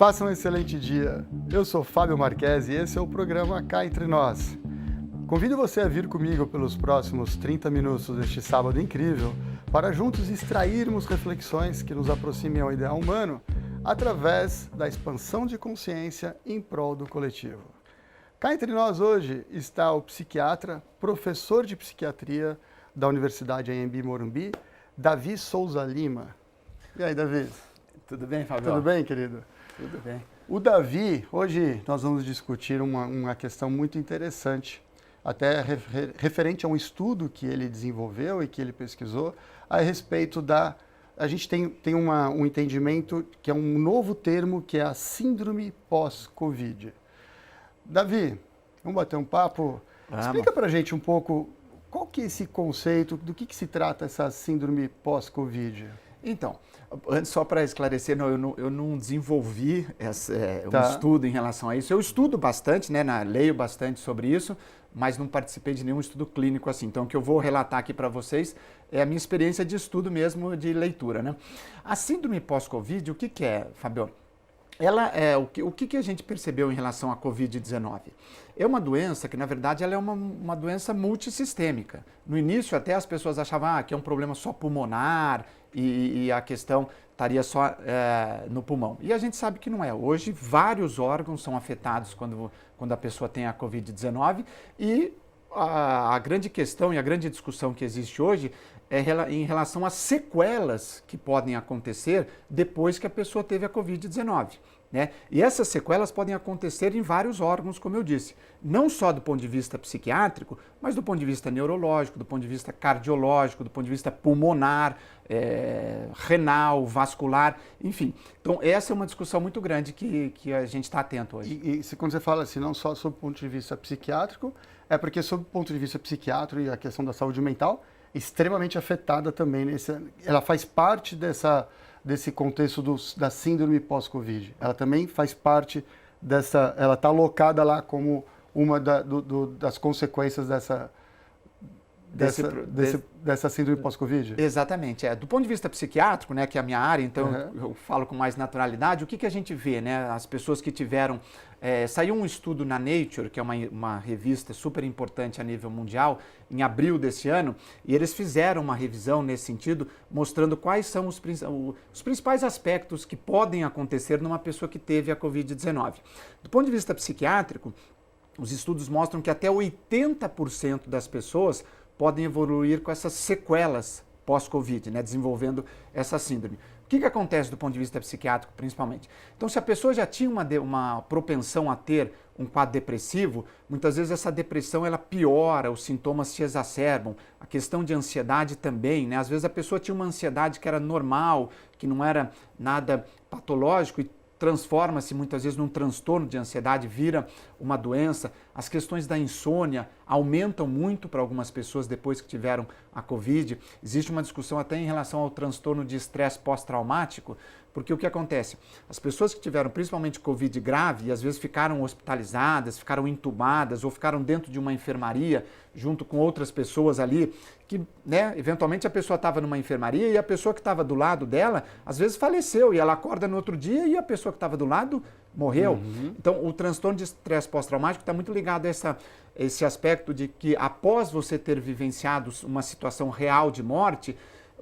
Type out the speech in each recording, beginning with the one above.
Faça um excelente dia. Eu sou Fábio Marques e esse é o programa Cá Entre Nós. Convido você a vir comigo pelos próximos 30 minutos deste sábado incrível para juntos extrairmos reflexões que nos aproximem ao ideal humano através da expansão de consciência em prol do coletivo. Cá entre nós hoje está o psiquiatra, professor de psiquiatria da Universidade Anhembi Morumbi, Davi Souza Lima. E aí, Davi? Tudo bem, Fábio? Tudo bem, querido? Tudo bem. O Davi, hoje nós vamos discutir uma questão muito interessante, até referente a um estudo que ele desenvolveu e que ele pesquisou a respeito da... A gente tem um entendimento que é um novo termo, que é a síndrome pós-Covid. Davi, vamos bater um papo? Vamos. Explica pra gente um pouco qual que é esse conceito, do que se trata essa síndrome pós-Covid? Então, antes só para esclarecer, eu não desenvolvi um estudo em relação a isso. Eu estudo bastante, né, leio bastante sobre isso, mas não participei de nenhum estudo clínico assim. Então, o que eu vou relatar aqui para vocês é a minha experiência de estudo mesmo, de leitura, né? A síndrome pós-Covid, o que é, Fabio? Ela é o que a gente percebeu em relação à Covid-19? É uma doença que, na verdade, ela é uma doença multissistêmica. No início, até as pessoas achavam que é um problema só pulmonar e a questão estaria só no pulmão. E a gente sabe que não é. Hoje, vários órgãos são afetados quando a pessoa tem a Covid-19 e a grande questão e a grande discussão que existe hoje é em relação às sequelas que podem acontecer depois que a pessoa teve a Covid-19. Né? E essas sequelas podem acontecer em vários órgãos, como eu disse, não só do ponto de vista psiquiátrico, mas do ponto de vista neurológico, do ponto de vista cardiológico, do ponto de vista pulmonar, renal, vascular, enfim. Então, essa é uma discussão muito grande que a gente está atento hoje. E quando você fala assim, não só sob o ponto de vista psiquiátrico, é porque sob o ponto de vista psiquiátrico e a questão da saúde mental, extremamente afetada também. Ela faz parte desse contexto da síndrome pós-Covid. Ela também faz parte dessa... Ela está alocada lá como uma das consequências dessa síndrome pós-Covid? Exatamente. Do ponto de vista psiquiátrico, né, que é a minha área, então eu falo com mais naturalidade, o que a gente vê, né? As pessoas que tiveram... saiu um estudo na Nature, que é uma revista super importante a nível mundial, em abril desse ano, e eles fizeram uma revisão nesse sentido, mostrando quais são os principais aspectos que podem acontecer numa pessoa que teve a Covid-19. Do ponto de vista psiquiátrico, os estudos mostram que até 80% das pessoas podem evoluir com essas sequelas pós-Covid, né, desenvolvendo essa síndrome. O que acontece do ponto de vista psiquiátrico, principalmente? Então, se a pessoa já tinha uma propensão a ter um quadro depressivo, muitas vezes essa depressão ela piora, os sintomas se exacerbam, a questão de ansiedade também, né? Às vezes a pessoa tinha uma ansiedade que era normal, que não era nada patológico e transforma-se muitas vezes num transtorno de ansiedade, vira uma doença. As questões da insônia aumentam muito para algumas pessoas depois que tiveram a Covid. Existe uma discussão até em relação ao transtorno de estresse pós-traumático, porque o que acontece? As pessoas que tiveram principalmente Covid grave e às vezes ficaram hospitalizadas, ficaram entubadas ou ficaram dentro de uma enfermaria junto com outras pessoas ali, que, né, eventualmente a pessoa estava numa enfermaria e a pessoa que estava do lado dela, às vezes faleceu e ela acorda no outro dia e a pessoa que estava do lado morreu. Então, o transtorno de estresse pós-traumático está muito ligado a esse aspecto de que após você ter vivenciado uma situação real de morte,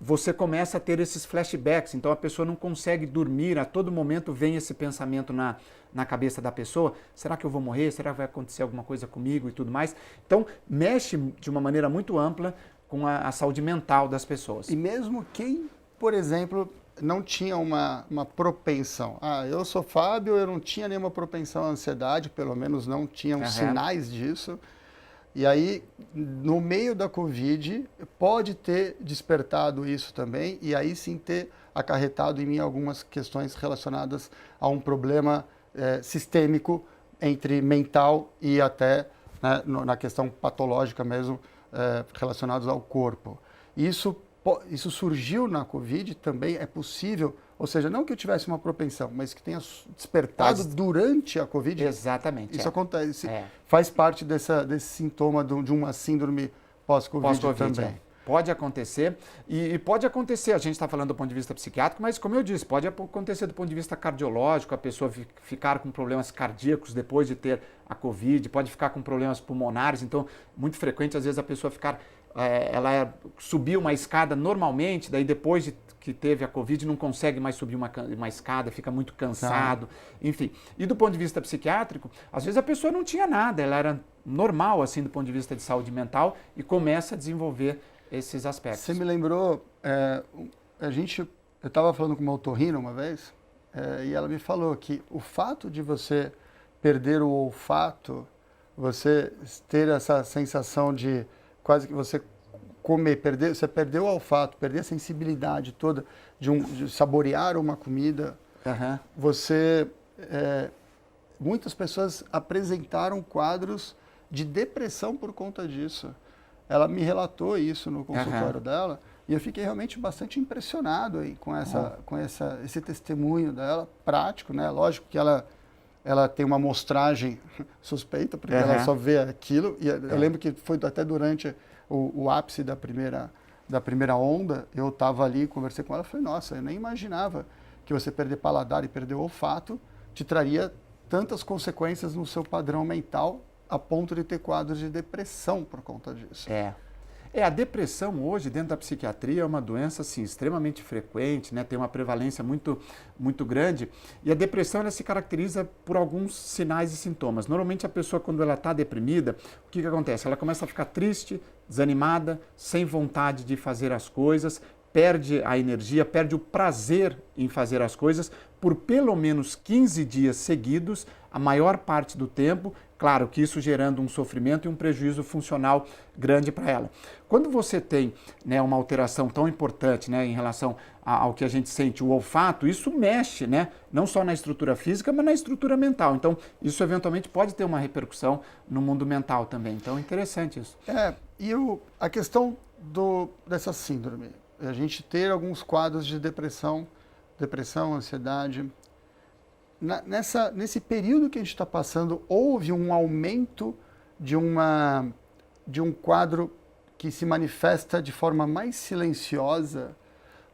você começa a ter esses flashbacks, então a pessoa não consegue dormir, a todo momento vem esse pensamento na cabeça da pessoa, será que eu vou morrer, será que vai acontecer alguma coisa comigo e tudo mais? Então, mexe de uma maneira muito ampla com a saúde mental das pessoas. E mesmo quem, por exemplo, não tinha uma propensão, eu sou Fábio, eu não tinha nenhuma propensão à ansiedade, pelo menos não tinham sinais disso, e aí, no meio da Covid, pode ter despertado isso também, e aí sim ter acarretado em mim algumas questões relacionadas a um problema sistêmico entre mental e até, né, na questão patológica mesmo, relacionados ao corpo. Isso surgiu na Covid, também é possível, ou seja, não que eu tivesse uma propensão, mas que tenha despertado durante a Covid. Exatamente. Isso acontece, faz parte desse sintoma de uma síndrome pós-Covid também. Pode acontecer, e pode acontecer, a gente está falando do ponto de vista psiquiátrico, mas como eu disse, pode acontecer do ponto de vista cardiológico, a pessoa ficar com problemas cardíacos depois de ter a Covid, pode ficar com problemas pulmonares, então muito frequente às vezes a pessoa subiu uma escada normalmente, daí depois de que teve a Covid não consegue mais subir uma escada, fica muito cansado, enfim. E do ponto de vista psiquiátrico, às vezes a pessoa não tinha nada, ela era normal assim do ponto de vista de saúde mental e começa a desenvolver esses aspectos. Você me lembrou, eu estava falando com uma otorrina uma vez, e ela me falou que o fato de você perder o olfato, você ter essa sensação de quase que você comer, você perdeu o olfato, perder a sensibilidade toda de saborear uma comida, muitas pessoas apresentaram quadros de depressão por conta disso. Ela me relatou isso no consultório dela e eu fiquei realmente bastante impressionado aí com esse testemunho dela, prático, né? Lógico que ela tem uma amostragem suspeita, porque ela só vê aquilo. E eu lembro que foi até durante o ápice da primeira onda, eu estava ali, conversei com ela e falei, nossa, eu nem imaginava que você perder paladar e perder o olfato te traria tantas consequências no seu padrão mental a ponto de ter quadros de depressão por conta disso. A depressão hoje, dentro da psiquiatria, é uma doença assim, extremamente frequente, né? Tem uma prevalência muito, muito grande. E a depressão ela se caracteriza por alguns sinais e sintomas. Normalmente a pessoa, quando ela está deprimida, o que acontece? Ela começa a ficar triste, desanimada, sem vontade de fazer as coisas, perde a energia, perde o prazer em fazer as coisas por pelo menos 15 dias seguidos, a maior parte do tempo. Claro que isso gerando um sofrimento e um prejuízo funcional grande para ela. Quando você tem, né, uma alteração tão importante, né, em relação ao que a gente sente, o olfato, isso mexe, né, não só na estrutura física, mas na estrutura mental. Então, isso eventualmente pode ter uma repercussão no mundo mental também. Então, é interessante isso. E a questão dessa síndrome, a gente ter alguns quadros de depressão, ansiedade. Nesse período que a gente está passando, houve um aumento de um quadro que se manifesta de forma mais silenciosa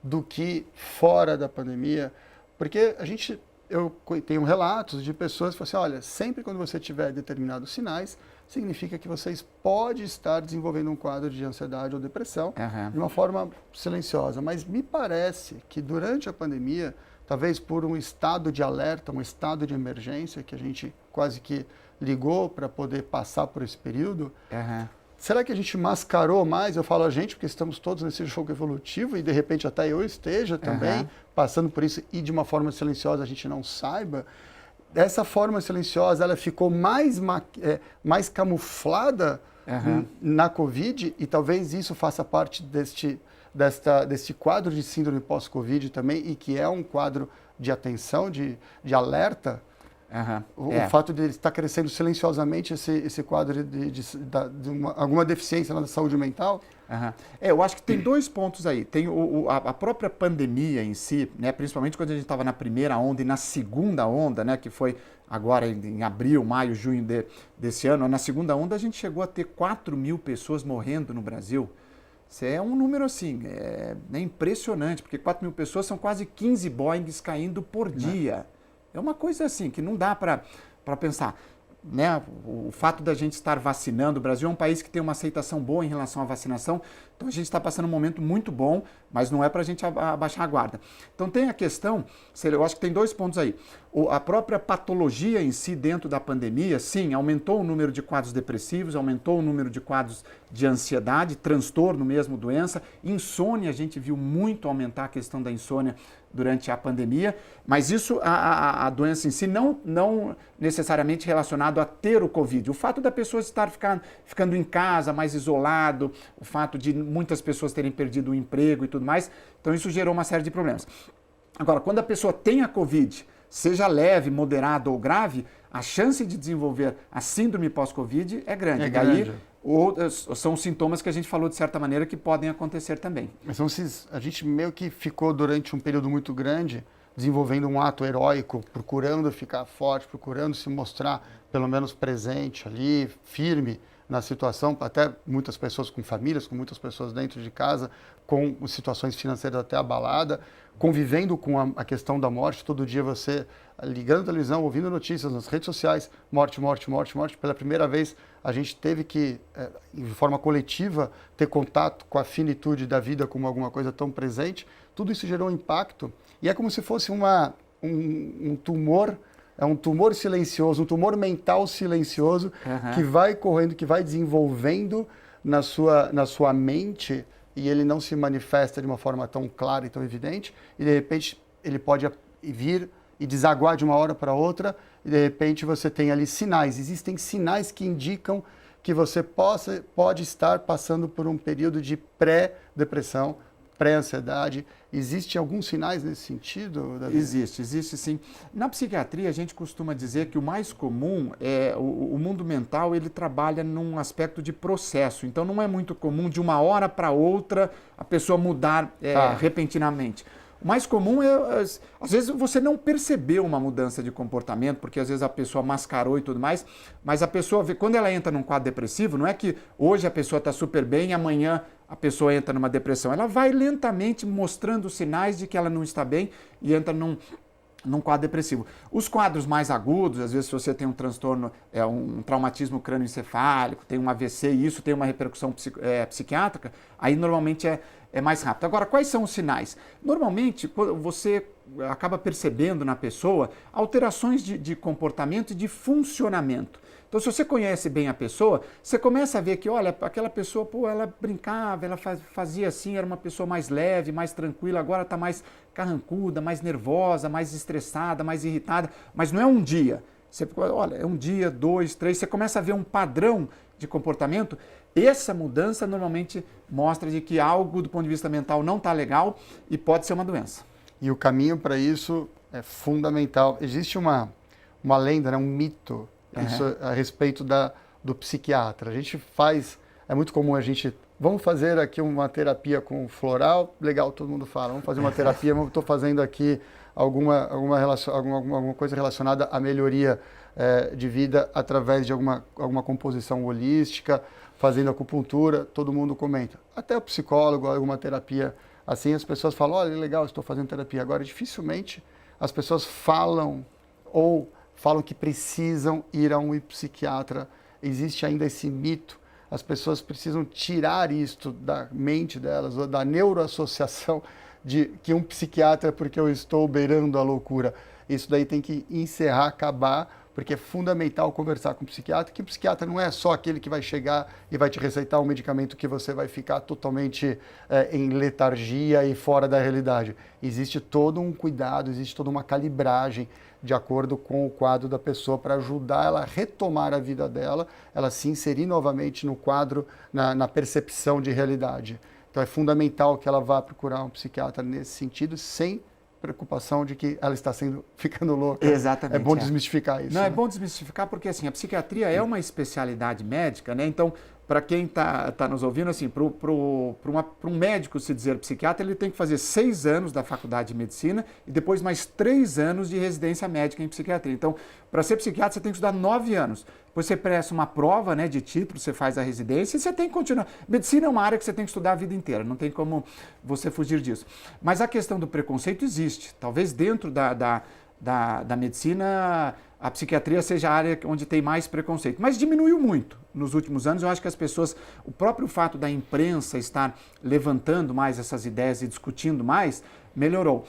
do que fora da pandemia, porque eu tenho relatos de pessoas que falam assim, olha, sempre quando você tiver determinados sinais, significa que você pode estar desenvolvendo um quadro de ansiedade ou depressão de uma forma silenciosa. Mas me parece que durante a pandemia, talvez por um estado de alerta, um estado de emergência, que a gente quase que ligou para poder passar por esse período, será que a gente mascarou mais? Eu falo a gente, porque estamos todos nesse jogo evolutivo e de repente até eu esteja também passando por isso e de uma forma silenciosa a gente não saiba. Essa forma silenciosa, ela ficou mais camuflada na Covid e talvez isso faça parte desse quadro de síndrome pós-Covid também e que é um quadro de atenção, de alerta. O fato de ele estar crescendo silenciosamente esse quadro de alguma deficiência na saúde mental. Eu acho que tem dois pontos aí. Tem a própria pandemia em si, né, principalmente quando a gente estava na primeira onda e na segunda onda, né, que foi agora em abril, maio, junho desse ano. Na segunda onda a gente chegou a ter 4.000 pessoas morrendo no Brasil. Isso é um número assim, é impressionante, porque 4.000 pessoas são quase 15 Boeings caindo por dia. É uma coisa assim que não dá para pensar. Né? O fato da gente estar vacinando, o Brasil é um país que tem uma aceitação boa em relação à vacinação, então a gente está passando um momento muito bom, mas não é para a gente abaixar a guarda. Então tem a questão, eu acho que tem dois pontos aí. A própria patologia em si dentro da pandemia, sim, aumentou o número de quadros depressivos, aumentou o número de quadros de ansiedade, transtorno mesmo, doença, insônia, a gente viu muito aumentar a questão da insônia durante a pandemia, mas isso, a doença em si, não necessariamente relacionado a ter o Covid. O fato da pessoa estar ficando em casa, mais isolado, o fato de muitas pessoas terem perdido o emprego e tudo mais, então isso gerou uma série de problemas. Agora, quando a pessoa tem a Covid, seja leve, moderada ou grave, a chance de desenvolver a síndrome pós-Covid é grande. Daí, são os sintomas que a gente falou de certa maneira que podem acontecer também. Mas a gente meio que ficou durante um período muito grande desenvolvendo um ato heróico, procurando ficar forte, procurando se mostrar pelo menos presente ali, firme na situação, até muitas pessoas com famílias, com muitas pessoas dentro de casa, com situações financeiras até abaladas, convivendo com a questão da morte. Todo dia você ligando a televisão, ouvindo notícias nas redes sociais, morte, morte, morte, morte. Pela primeira vez a gente teve que, de forma coletiva, ter contato com a finitude da vida como alguma coisa tão presente. Tudo isso gerou um impacto e é como se fosse um tumor. É um tumor silencioso, um tumor mental silencioso que vai correndo, que vai desenvolvendo na sua mente e ele não se manifesta de uma forma tão clara e tão evidente e de repente ele pode vir e desaguar de uma hora para outra e de repente você tem ali sinais. Existem sinais que indicam que você pode estar passando por um período de pré-depressão, pré-ansiedade. Existem alguns sinais nesse sentido, Davi? Existe sim. Na psiquiatria, a gente costuma dizer que o mais comum é o mundo mental, ele trabalha num aspecto de processo. Então, não é muito comum de uma hora para outra a pessoa mudar repentinamente. O mais comum é, às vezes, você não percebeu uma mudança de comportamento, porque às vezes a pessoa mascarou e tudo mais, mas a pessoa vê, quando ela entra num quadro depressivo, não é que hoje a pessoa está super bem e amanhã a pessoa entra numa depressão. Ela vai lentamente mostrando sinais de que ela não está bem e entra num quadro depressivo. Os quadros mais agudos, às vezes se você tem um transtorno, um traumatismo crânioencefálico, tem um AVC e isso tem uma repercussão psiquiátrica, aí normalmente é mais rápido. Agora, quais são os sinais? Normalmente, você acaba percebendo na pessoa alterações de comportamento e de funcionamento. Então, se você conhece bem a pessoa, você começa a ver que, olha, aquela pessoa, ela brincava, ela fazia assim, era uma pessoa mais leve, mais tranquila, agora está mais carrancuda, mais nervosa, mais estressada, mais irritada, mas não é um dia. Você, olha, é um dia, 2, 3, você começa a ver um padrão de comportamento. Essa mudança normalmente mostra de que algo do ponto de vista mental não está legal e pode ser uma doença. E o caminho para isso é fundamental. Existe uma lenda, né, um mito, isso a respeito do psiquiatra. A gente faz, é muito comum a gente, vamos fazer aqui uma terapia com floral, legal, todo mundo fala, vamos fazer uma terapia, estou fazendo aqui alguma coisa relacionada à melhoria de vida através de alguma composição holística, fazendo acupuntura, todo mundo comenta. Até o psicólogo, alguma terapia assim, as pessoas falam, olha, legal, estou fazendo terapia. Agora, dificilmente as pessoas falam que precisam ir a um psiquiatra. Existe ainda esse mito. As pessoas precisam tirar isto da mente delas, ou da neuroassociação de que um psiquiatra é porque eu estou beirando a loucura. Isso daí tem que encerrar, acabar, porque é fundamental conversar com o psiquiatra, que o psiquiatra não é só aquele que vai chegar e vai te receitar um medicamento que você vai ficar totalmente em letargia e fora da realidade. Existe todo um cuidado, existe toda uma calibragem de acordo com o quadro da pessoa para ajudar ela a retomar a vida dela, ela se inserir novamente no quadro, na percepção de realidade. Então é fundamental que ela vá procurar um psiquiatra nesse sentido, sem preocupação de que ela está ficando louca. Exatamente. É bom desmistificar isso. Não, né? É bom desmistificar porque assim, a psiquiatria é uma especialidade médica, né? Então, para quem está nos ouvindo, assim, para um médico se dizer psiquiatra, ele tem que fazer 6 anos da faculdade de medicina e depois mais 3 anos de residência médica em psiquiatria. Então, para ser psiquiatra, você tem que estudar 9 anos. Depois você presta uma prova, né, de título, você faz a residência e você tem que continuar. Medicina é uma área que você tem que estudar a vida inteira, não tem como você fugir disso. Mas a questão do preconceito existe. Talvez dentro da medicina, a psiquiatria seja a área onde tem mais preconceito. Mas diminuiu muito nos últimos anos. Eu acho que as pessoas, o próprio fato da imprensa estar levantando mais essas ideias e discutindo mais, melhorou.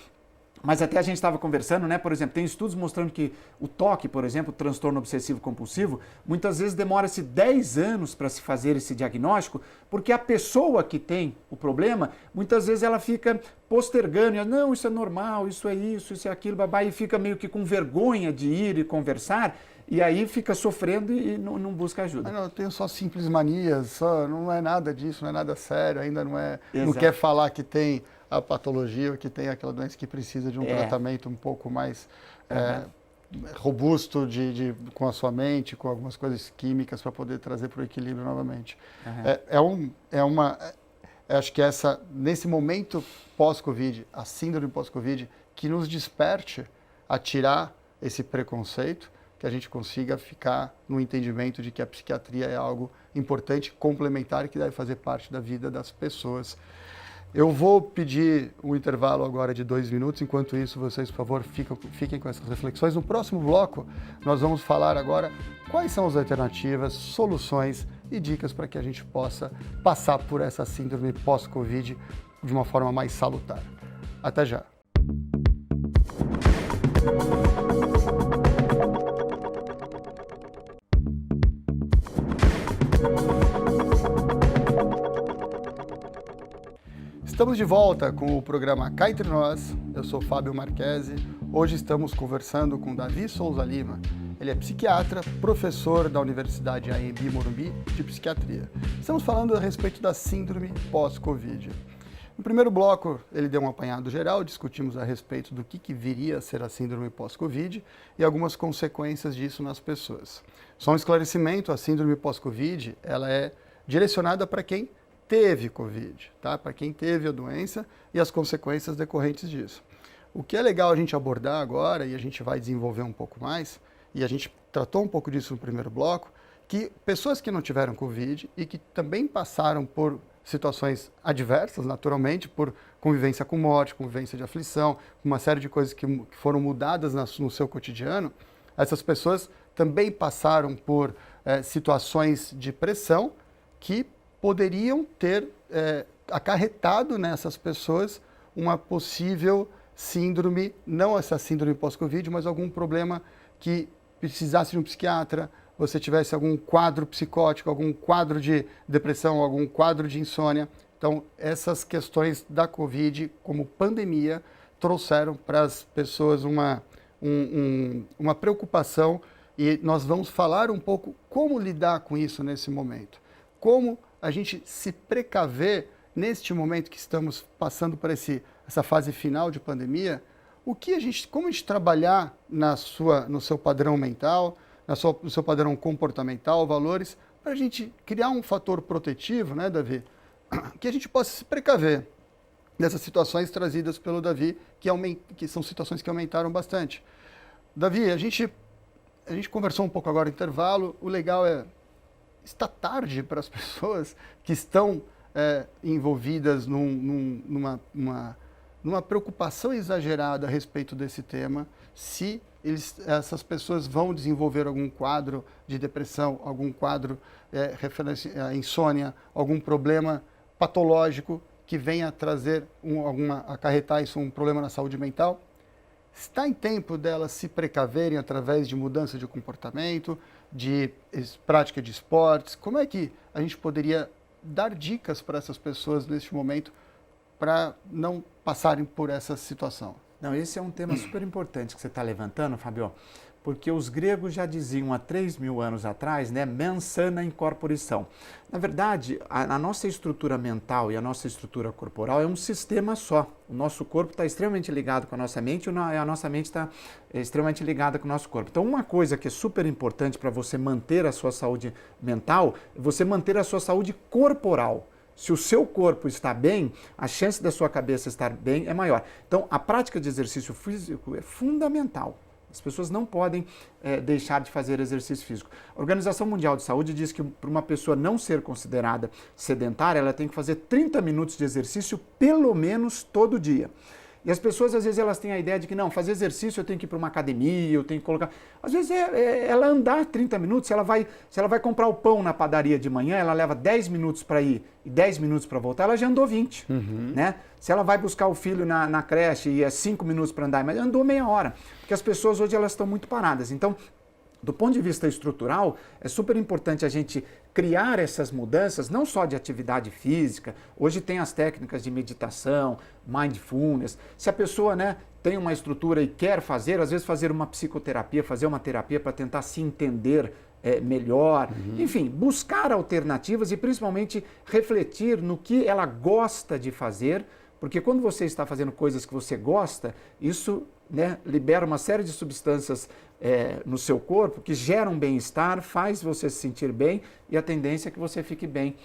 Mas até a gente estava conversando, né? Por exemplo, tem estudos mostrando que o TOC, por exemplo, o transtorno obsessivo compulsivo, muitas vezes demora-se 10 anos para se fazer esse diagnóstico, porque a pessoa que tem o problema, muitas vezes ela fica postergando, não, isso é normal, isso é aquilo, babá, e fica meio que com vergonha de ir e conversar, e aí fica sofrendo e não busca ajuda. Não, eu tenho só simples manias, não é nada disso, não é nada sério, ainda não é. Exato. Não quer falar que tem a patologia, que tem aquela doença que precisa de um tratamento um pouco mais robusto com a sua mente, com algumas coisas químicas para poder trazer para o equilíbrio novamente. Acho que nesse momento pós-Covid, a síndrome pós-Covid, que nos desperte a tirar esse preconceito, que a gente consiga ficar no entendimento de que a psiquiatria é algo importante, complementar e que deve fazer parte da vida das pessoas. Eu vou pedir um intervalo agora de 2 minutos, enquanto isso vocês, por favor, fiquem com essas reflexões. No próximo bloco, nós vamos falar agora quais são as alternativas, soluções e dicas para que a gente possa passar por essa síndrome pós-Covid de uma forma mais salutar. Até já! Estamos de volta com o programa Cá Entre Nós. Eu sou Fábio Marchese. Hoje estamos conversando com Davi Souza Lima. Ele é psiquiatra, professor da Universidade AMB Morumbi de Psiquiatria. Estamos falando a respeito da síndrome pós-Covid. No primeiro bloco, ele deu um apanhado geral, discutimos a respeito do que viria a ser a síndrome pós-Covid e algumas consequências disso nas pessoas. Só um esclarecimento, a síndrome pós-Covid, ela é direcionada para quem teve Covid, tá? Para quem teve a doença e as consequências decorrentes disso. O que é legal a gente abordar agora, e a gente vai desenvolver um pouco mais, e a gente tratou um pouco disso no primeiro bloco, que pessoas que não tiveram Covid e que também passaram por situações adversas, naturalmente, por convivência com morte, convivência de aflição, uma série de coisas que foram mudadas no seu cotidiano, essas pessoas também passaram por situações de pressão que poderiam ter acarretado nessas pessoas uma possível síndrome, não essa síndrome pós-Covid, mas algum problema que precisasse de um psiquiatra, você tivesse algum quadro psicótico, algum quadro de depressão, algum quadro de insônia. Então, essas questões da Covid, como pandemia, trouxeram para as pessoas uma preocupação e nós vamos falar um pouco como lidar com isso nesse momento. Como a gente se precaver neste momento que estamos passando por essa fase final de pandemia, como a gente trabalhar no seu padrão mental, no seu padrão comportamental, valores, para a gente criar um fator protetivo, né, Davi, que a gente possa se precaver dessas situações trazidas pelo Davi, que são situações que aumentaram bastante. Davi, a gente conversou um pouco agora no intervalo, o legal está tarde para as pessoas que estão envolvidas numa preocupação exagerada a respeito desse tema, se essas pessoas vão desenvolver algum quadro de depressão, algum quadro referente à insônia, algum problema patológico que venha trazer acarretar isso um problema na saúde mental. Está em tempo delas se precaverem através de mudança de comportamento, de prática de esportes? Como é que a gente poderia dar dicas para essas pessoas neste momento para não passarem por essa situação? Não, esse é um tema super importante que você está levantando, Fabio, porque os gregos já diziam há 3.000 anos atrás, né, mens sana in corpore são. Na verdade, a nossa estrutura mental e a nossa estrutura corporal é um sistema só. O nosso corpo está extremamente ligado com a nossa mente e a nossa mente está extremamente ligada com o nosso corpo. Então, uma coisa que é super importante para você manter a sua saúde mental é você manter a sua saúde corporal. Se o seu corpo está bem, a chance da sua cabeça estar bem é maior. Então, a prática de exercício físico é fundamental. As pessoas não podem deixar de fazer exercício físico. A Organização Mundial de Saúde diz que para uma pessoa não ser considerada sedentária, ela tem que fazer 30 minutos de exercício pelo menos todo dia. E as pessoas, às vezes, elas têm a ideia de que, não, fazer exercício eu tenho que ir para uma academia, eu tenho que colocar... Às vezes, ela andar 30 minutos, se ela vai comprar o pão na padaria de manhã, ela leva 10 minutos para ir e 10 minutos para voltar, ela já andou 20, né? Se ela vai buscar o filho na creche e é 5 minutos para andar, mas andou meia hora. Porque as pessoas hoje, elas estão muito paradas. Então, do ponto de vista estrutural, é super importante a gente criar essas mudanças, não só de atividade física. Hoje tem as técnicas de meditação, mindfulness. Se a pessoa, né, tem uma estrutura e quer fazer, às vezes fazer uma psicoterapia, fazer uma terapia para tentar se entender melhor. Enfim, buscar alternativas e principalmente refletir no que ela gosta de fazer, porque quando você está fazendo coisas que você gosta, isso, né, libera uma série de substâncias no seu corpo que geram bem-estar, faz você se sentir bem e a tendência é que você fique bem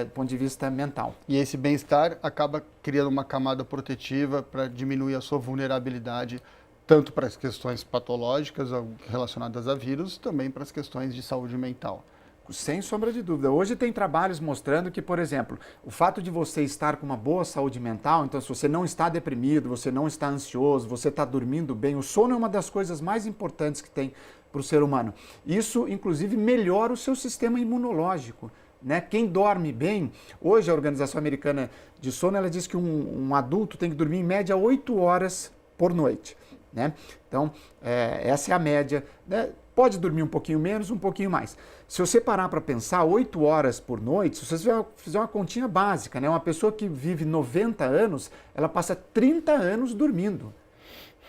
do ponto de vista mental. E esse bem-estar acaba criando uma camada protetiva para diminuir a sua vulnerabilidade tanto para as questões patológicas relacionadas a vírus, também para as questões de saúde mental. Sem sombra de dúvida. Hoje tem trabalhos mostrando que, por exemplo, o fato de você estar com uma boa saúde mental, então se você não está deprimido, você não está ansioso, você está dormindo bem, o sono é uma das coisas mais importantes que tem para o ser humano. Isso, inclusive, melhora o seu sistema imunológico. Né? Quem dorme bem, hoje a Organização Americana de Sono, ela diz que um adulto tem que dormir em média 8 horas por noite. Né? Então, essa é a média. Né? Pode dormir um pouquinho menos, um pouquinho mais. Se você parar para pensar, 8 horas por noite, se você fizer uma continha básica, né? Uma pessoa que vive 90 anos, ela passa 30 anos dormindo.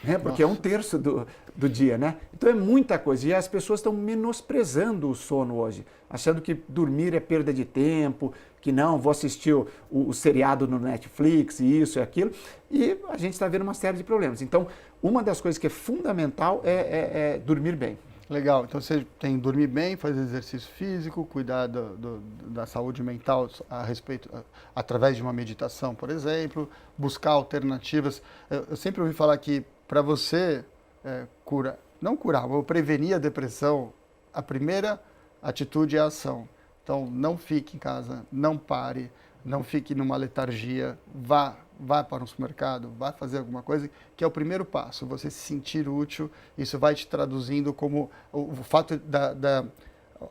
Né? Porque é um terço do dia, né? Então é muita coisa. E as pessoas estão menosprezando o sono hoje, achando que dormir é perda de tempo, que não, vou assistir o seriado no Netflix, e isso e aquilo. E a gente está vendo uma série de problemas. Então, uma das coisas que é fundamental é dormir bem. Legal, então você tem que dormir bem, fazer exercício físico, cuidar da saúde mental através de uma meditação, por exemplo, buscar alternativas. Eu sempre ouvi falar que para você prevenir a depressão, a primeira atitude é a ação. Então não fique em casa, não pare, não fique numa letargia, vá para um supermercado, vá fazer alguma coisa, que é o primeiro passo, você se sentir útil, isso vai te traduzindo como o fato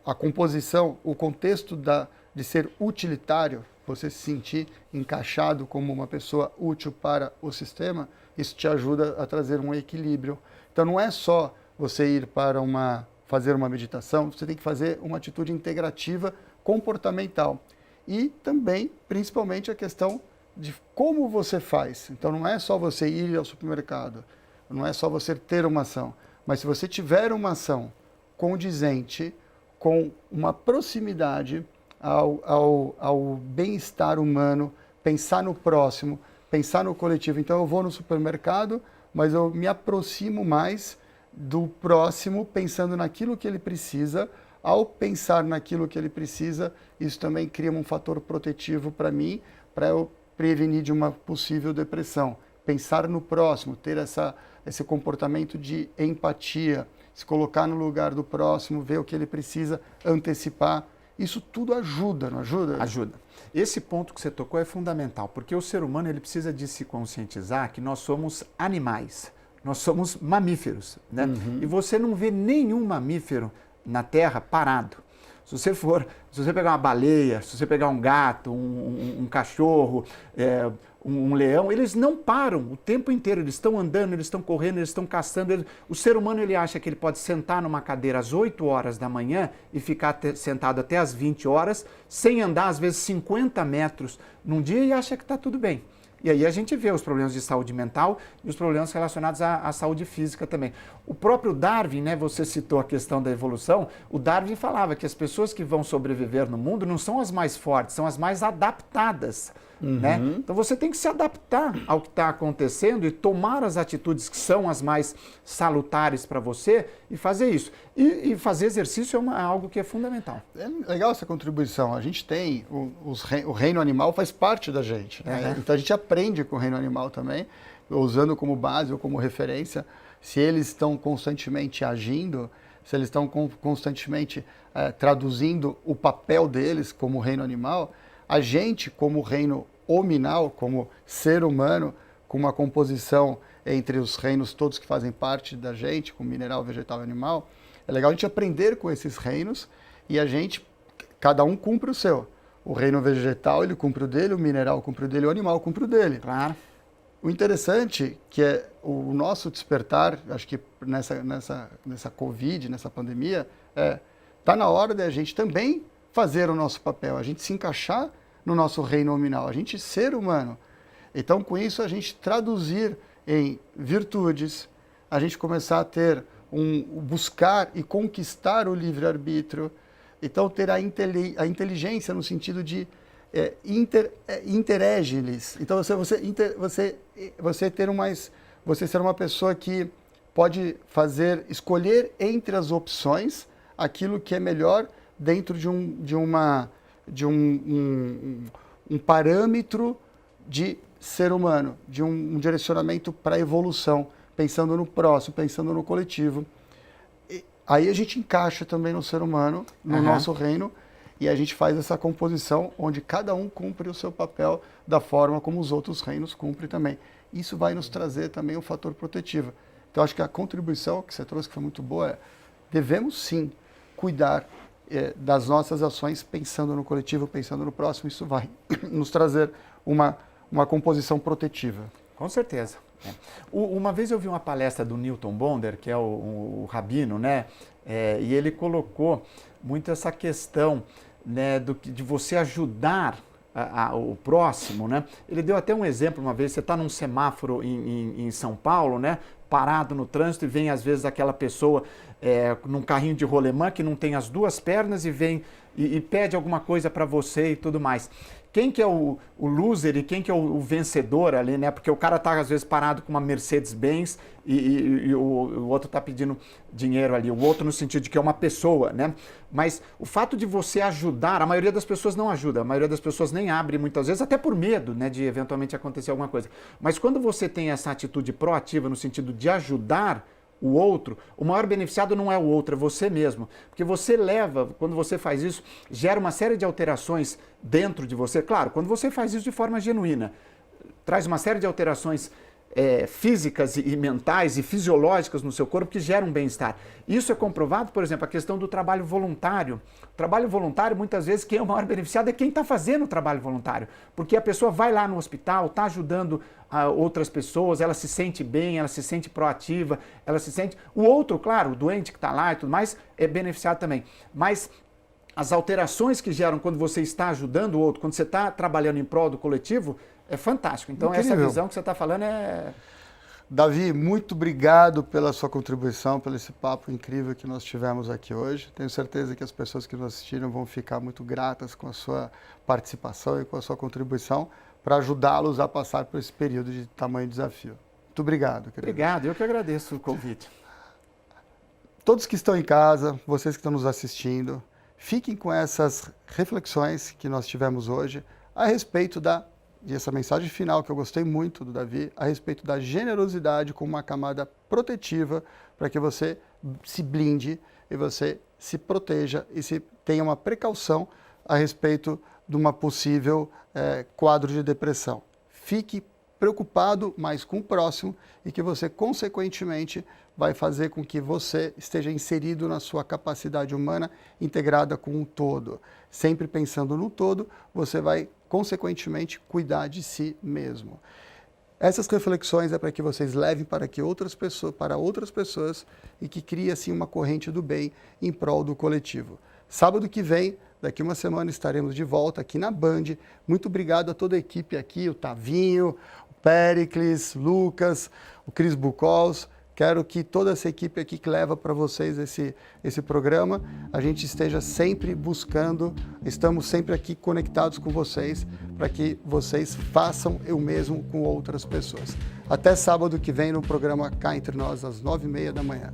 a composição, o contexto de ser utilitário, você se sentir encaixado como uma pessoa útil para o sistema, isso te ajuda a trazer um equilíbrio. Então não é só você ir para fazer uma meditação, você tem que fazer uma atitude integrativa comportamental. E também, principalmente, a questão de como você faz. Então não é só você ir ao supermercado, não é só você ter uma ação, mas se você tiver uma ação condizente, com uma proximidade ao bem-estar humano, pensar no próximo, pensar no coletivo. Então eu vou no supermercado, mas eu me aproximo mais do próximo, pensando naquilo que ele precisa. Ao pensar naquilo que ele precisa, isso também cria um fator protetivo para mim, para eu prevenir de uma possível depressão. Pensar no próximo, ter esse comportamento de empatia, se colocar no lugar do próximo, ver o que ele precisa, antecipar. Isso tudo ajuda, não ajuda? Ajuda. Esse ponto que você tocou é fundamental, porque o ser humano ele precisa de se conscientizar que nós somos animais, nós somos mamíferos. Né? Uhum. E você não vê nenhum mamífero na Terra parado. Se você pegar uma baleia, se você pegar um gato, um cachorro, um leão, eles não param o tempo inteiro, eles estão andando, eles estão correndo, eles estão caçando. O ser humano ele acha que ele pode sentar numa cadeira às 8 horas da manhã e ficar sentado até às 20 horas, sem andar às vezes 50 metros num dia e acha que está tudo bem. E aí a gente vê os problemas de saúde mental e os problemas relacionados à saúde física também. O próprio Darwin, né, você citou a questão da evolução, o Darwin falava que as pessoas que vão sobreviver no mundo não são as mais fortes, são as mais adaptadas. Uhum. Né? Então você tem que se adaptar ao que está acontecendo e tomar as atitudes que são as mais salutares para você e fazer isso. E fazer exercício é algo que é fundamental. É legal essa contribuição. A gente tem, o reino animal faz parte da gente. Né? Uhum. Então a gente aprende com o reino animal também, usando como base ou como referência, se eles estão constantemente agindo, se eles estão constantemente traduzindo o papel deles como reino animal. A gente, como reino hominal, como ser humano, com uma composição entre os reinos todos que fazem parte da gente, com mineral, vegetal e animal, é legal a gente aprender com esses reinos e cada um cumpre o seu. O reino vegetal, ele cumpre o dele, o mineral cumpre o dele, o animal cumpre o dele. Claro. O interessante que é o nosso despertar, acho que nessa Covid, nessa pandemia, tá na hora de a gente também fazer o nosso papel, a gente se encaixar no nosso reino nominal, a gente ser humano. Então, com isso, a gente traduzir em virtudes, a gente começar a ter buscar e conquistar o livre-arbítrio, então ter a inteligência no sentido de interegilis. Então, você ser uma pessoa que pode escolher entre as opções aquilo que é melhor dentro de um parâmetro de ser humano, de um direcionamento para a evolução. pensando no próximo, pensando no coletivo. E aí a gente encaixa também no ser humano, no nosso reino, e a gente faz essa composição onde cada um cumpre o seu papel da forma como os outros reinos cumprem também. Isso vai nos trazer também um fator protetivo. Então, acho que a contribuição que você trouxe, que foi muito boa, é devemos sim cuidar das nossas ações pensando no coletivo, pensando no próximo. Isso vai nos trazer uma composição protetiva. Com certeza. Uma vez eu vi uma palestra do Newton Bonder, que é o rabino, né? E ele colocou muito essa questão, né, de você ajudar o próximo, né? Ele deu até um exemplo uma vez, você está num semáforo em São Paulo, né? Parado no trânsito e vem às vezes aquela pessoa num carrinho de rolemã que não tem as duas pernas e vem e pede alguma coisa para você e tudo mais. Quem que é o loser e quem que é o vencedor ali, né? Porque o cara tá às vezes parado com uma Mercedes-Benz e o outro tá pedindo dinheiro ali, o outro no sentido de que é uma pessoa, né? Mas o fato de você ajudar, a maioria das pessoas não ajuda, a maioria das pessoas nem abre muitas vezes, até por medo, né, de eventualmente acontecer alguma coisa. Mas quando você tem essa atitude proativa no sentido de ajudar o outro, o maior beneficiado não é o outro, é você mesmo. Porque você leva, quando você faz isso, gera uma série de alterações dentro de você. Claro, quando você faz isso de forma genuína, traz uma série de alterações físicas e mentais e fisiológicas no seu corpo que geram bem-estar. Isso é comprovado, por exemplo, a questão do trabalho voluntário. O trabalho voluntário, muitas vezes, quem é o maior beneficiado é quem está fazendo o trabalho voluntário. Porque a pessoa vai lá no hospital, está ajudando outras pessoas, ela se sente bem, ela se sente proativa, ela se sente... O outro, claro, o doente que está lá e tudo mais, é beneficiado também. Mas as alterações que geram quando você está ajudando o outro, quando você está trabalhando em prol do coletivo, é fantástico. Então, incrível. Essa visão que você está falando é... Davi, muito obrigado pela sua contribuição, pelo esse papo incrível que nós tivemos aqui hoje. Tenho certeza que as pessoas que nos assistiram vão ficar muito gratas com a sua participação e com a sua contribuição para ajudá-los a passar por esse período de tamanho desafio. Muito obrigado, querido. Obrigado, eu que agradeço o convite. Todos que estão em casa, vocês que estão nos assistindo, fiquem com essas reflexões que nós tivemos hoje a respeito e essa mensagem final que eu gostei muito do Davi, a respeito da generosidade como uma camada protetiva para que você se blinde e você se proteja e se tenha uma precaução a respeito de uma possível quadro de depressão. Fique preocupado mais com o próximo e que você, consequentemente, vai fazer com que você esteja inserido na sua capacidade humana integrada com o todo. Sempre pensando no todo, você vai, consequentemente, cuidar de si mesmo. Essas reflexões é para que vocês levem para outras pessoas e que crie, assim, uma corrente do bem em prol do coletivo. Sábado que vem, daqui uma semana, estaremos de volta aqui na Band. Muito obrigado a toda a equipe aqui, o Tavinho, o Péricles, Lucas, o Cris Bucols. Quero que toda essa equipe aqui que leva para vocês esse programa, a gente esteja sempre buscando, estamos sempre aqui conectados com vocês, para que vocês façam o mesmo com outras pessoas. Até sábado que vem no programa Cá Entre Nós, às 9h30 da manhã.